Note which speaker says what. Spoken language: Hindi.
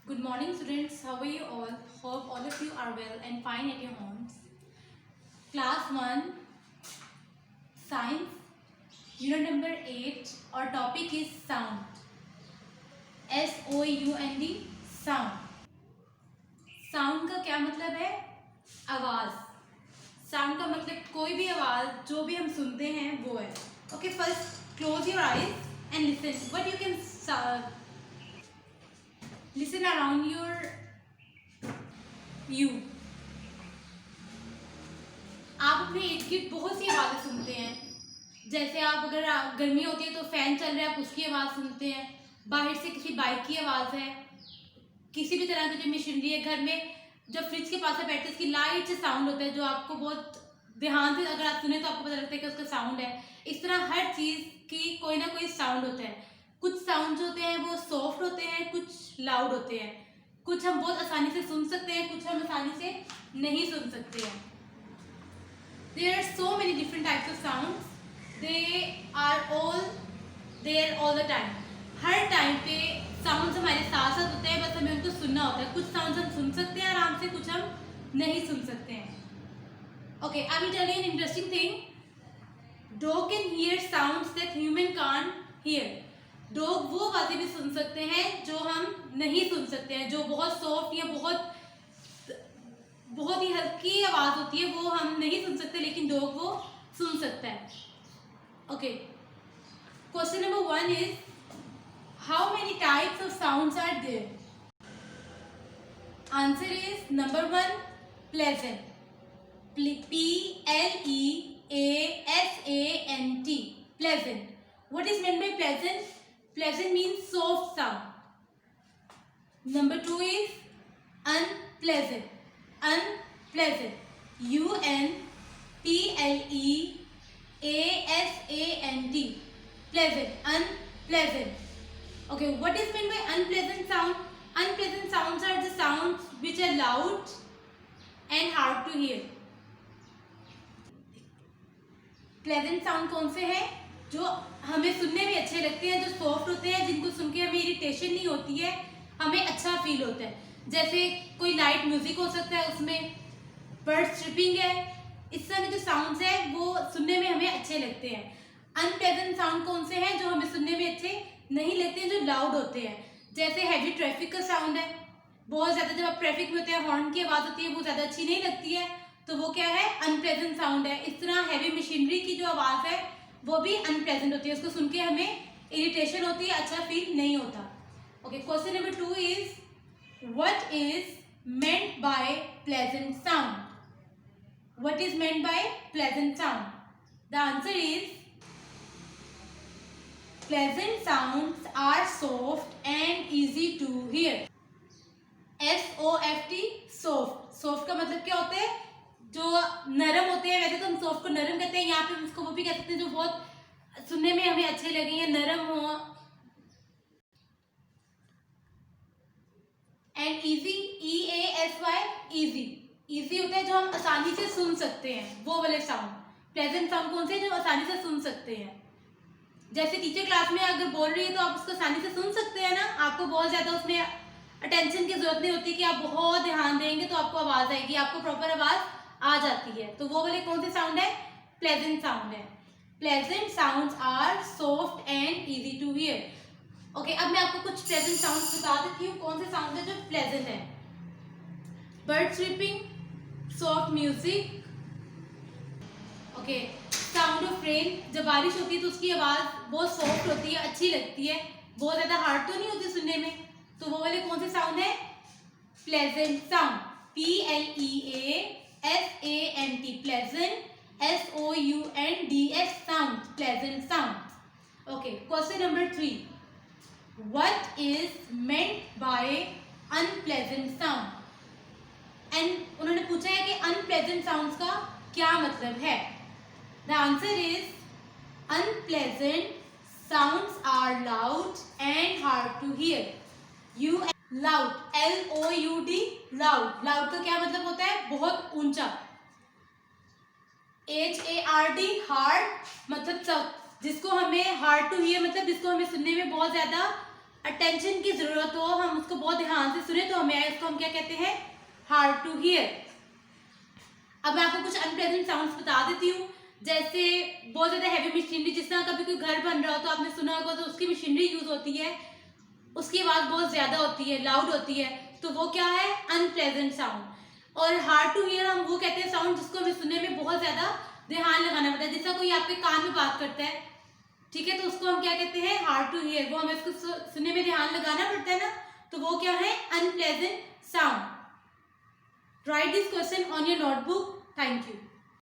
Speaker 1: Good morning, students. How are you all? Hope all of you are well and fine at your homes. Class 1, Science, Unit number 8. Our topic is sound. SOUND, sound. Sound का क्या मतलब है? आवाज़. Sound का मतलब कोई भी आवाज़ जो भी हम सुनते हैं वो है. Okay, first close your eyes and listen. What you can listen around you. आप अपने इर्द गिर्द बहुत सी आवाज़ें सुनते हैं. जैसे आप अगर गर्मी होती है तो फैन चल रहा है, आप उसकी आवाज़ सुनते हैं. बाहर से किसी बाइक की आवाज़ है, किसी भी तरह की जो मशीनरी है. घर में जब फ्रिज के पास बैठते हैं उसकी लाइट से साउंड होता है जो आपको बहुत ध्यान से अगर आप सुने तो आपको पता लगता है कि उसका साउंड है. इस तरह हर चीज़ की कोई ना कोई साउंड होता है. कुछ साउंड जो होते हैं वो सॉफ्ट होते हैं, कुछ लाउड होते हैं. कुछ हम बहुत आसानी से सुन सकते हैं, कुछ हम आसानी से नहीं सुन सकते हैं. There are so many different types of sounds. They are all there all the time. Her time पे साउंड्स हमारे साथ साथ होते हैं, बस हमें उनको सुनना होता है. कुछ साउंड्स हम सुन सकते हैं आराम से, कुछ हम नहीं सुन सकते हैं. Okay, I will tell you an interesting thing. Dog can hear sounds that human can't hear. Dog वो आवाज़ें भी सुन सकते हैं जो हम नहीं सुन सकते हैं, जो बहुत सॉफ्ट या बहुत ही हल्की आवाज़ होती है वो हम नहीं सुन सकते, लेकिन डॉग वो सुन सकता है. Okay, question number 1 is how many types of sounds are there. Answer is number 1 pleasant. PLEASANT, pleasant. What is meant by pleasant? Pleasant means soft sound. Number 2 is unpleasant. Unpleasant. UNPLEASANT. Pleasant. Unpleasant. Okay, what is meant by unpleasant sound? Unpleasant sounds are the sounds which are loud and hard to hear. Pleasant sound कौन से हैं? जो हमें सुनने में अच्छे लगते हैं, जो सॉफ्ट होते हैं, जिनको सुन के हमें इरिटेशन नहीं होती है, हमें अच्छा फील होता है. जैसे कोई लाइट म्यूजिक हो सकता है, उसमें बर्ड स्ट्रिपिंग है. इस तरह के जो साउंड्स हैं वो सुनने में हमें अच्छे लगते हैं. अनप्लेजेंट साउंड कौन से हैं? जो हमें सुनने में अच्छे नहीं लगते हैं, जो लाउड होते हैं. जैसे हैवी ट्रैफिक का साउंड है, बहुत ज़्यादा जब आप ट्रैफिक में होते हैं हॉर्न की आवाज़ होती है, वो ज़्यादा अच्छी नहीं लगती है, तो वो क्या है? अनप्लेजेंट साउंड है. इस तरह हैवी मशीनरी की जो आवाज़ है वो भी अनप्लेजेंट होती है, उसको सुन के हमें इरिटेशन होती है, अच्छा फील नहीं होता. Okay, question number 2 is what is meant by pleasant sound. What is meant by pleasant sound? The answer is pleasant sounds are soft and easy to hear. SOFT, soft. Soft का मतलब क्या होता है? जो नरम होते हैं. वैसे तो हम सॉफ्ट को नरम कहते हैं, यहाँ पे हम उसको वो भी कह सकते हैं जो बहुत सुनने में हमें अच्छे लगे या नरम हो. And easy, EASY, easy. Easy होता है जो हम आसानी से सुन सकते हैं, वो वाले साउंड. प्लेजेंट साउंड कौन से हैं? जो आसानी से सुन सकते हैं. जैसे टीचर क्लास में अगर बोल रही है तो आप उसको आसानी से सुन सकते हैं ना. आपको बहुत ज़्यादा उसमें अटेंशन की जरूरत नहीं होती कि आप बहुत ध्यान देंगे तो आपको आवाज़ आएगी, आपको प्रॉपर आवाज़ आ जाती है. तो वो वाले कौन से साउंड है? प्लेजेंट साउंड है. Pleasant sounds are soft and easy to hear. Okay, अब मैं आपको कुछ प्लेजेंट साउंड्स बता देती हूँ कौन से साउंड है जो प्लेजेंट है. Bird sweeping, soft music. Okay, sound of rain. जब बारिश होती है तो उसकी आवाज़ बहुत सॉफ्ट होती है, अच्छी लगती है, बहुत ज़्यादा हार्ड तो नहीं होती सुनने में. तो वो वाले कौन से साउंड है? Pleasant sound. PLEASANT, pleasant. SOUNDS sound, pleasant sound. Okay, question number 3, what is meant bye unpleasant sound. And उन्होंने पूछा है कि अनप्लेजेंट साउंड्स का क्या मतलब है. The answer is unpleasant sounds are loud and hard to hear. Loud, LOUD, loud. Loud का क्या मतलब होता है? बहुत ऊंचा. HARD, हार्ड, मतलब सब जिसको हमें हार्ड टू हियर मतलब जिसको हमें सुनने में बहुत ज्यादा अटेंशन की जरूरत हो, हम उसको बहुत ध्यान से सुने, तो उसको हम क्या कहते हैं, हार्ड टू हियर। अब मैं आपको कुछ अनप्लेजेंट साउंड्स बता देती हूँ। जैसे बहुत ज़्यादा हैवी मशीनरी, जिस तरह कभी कोई घर बन रहा हो तो आपने सुना होगा, तो उसकी मशीनरी यूज़ होती है, उसकी आवाज़ बहुत ज़्यादा होती है, लाउड होती है, तो वो क्या है, अनप्लेजेंट साउंड। और हार्ड टू हियर हम वो कहते हैं साउंड जिसको हमें सुनने में बहुत ज़्यादा ध्यान लगाना पड़ता है। जैसा कोई आपके कान में बात करता है, ठीक है, तो उसको हम क्या कहते हैं, हार्ड टू हियर, वो हमें उसको सुनने में ध्यान लगाना पड़ता है ना, तो वो क्या है, unpleasant sound. Write this question on your notebook. Thank you.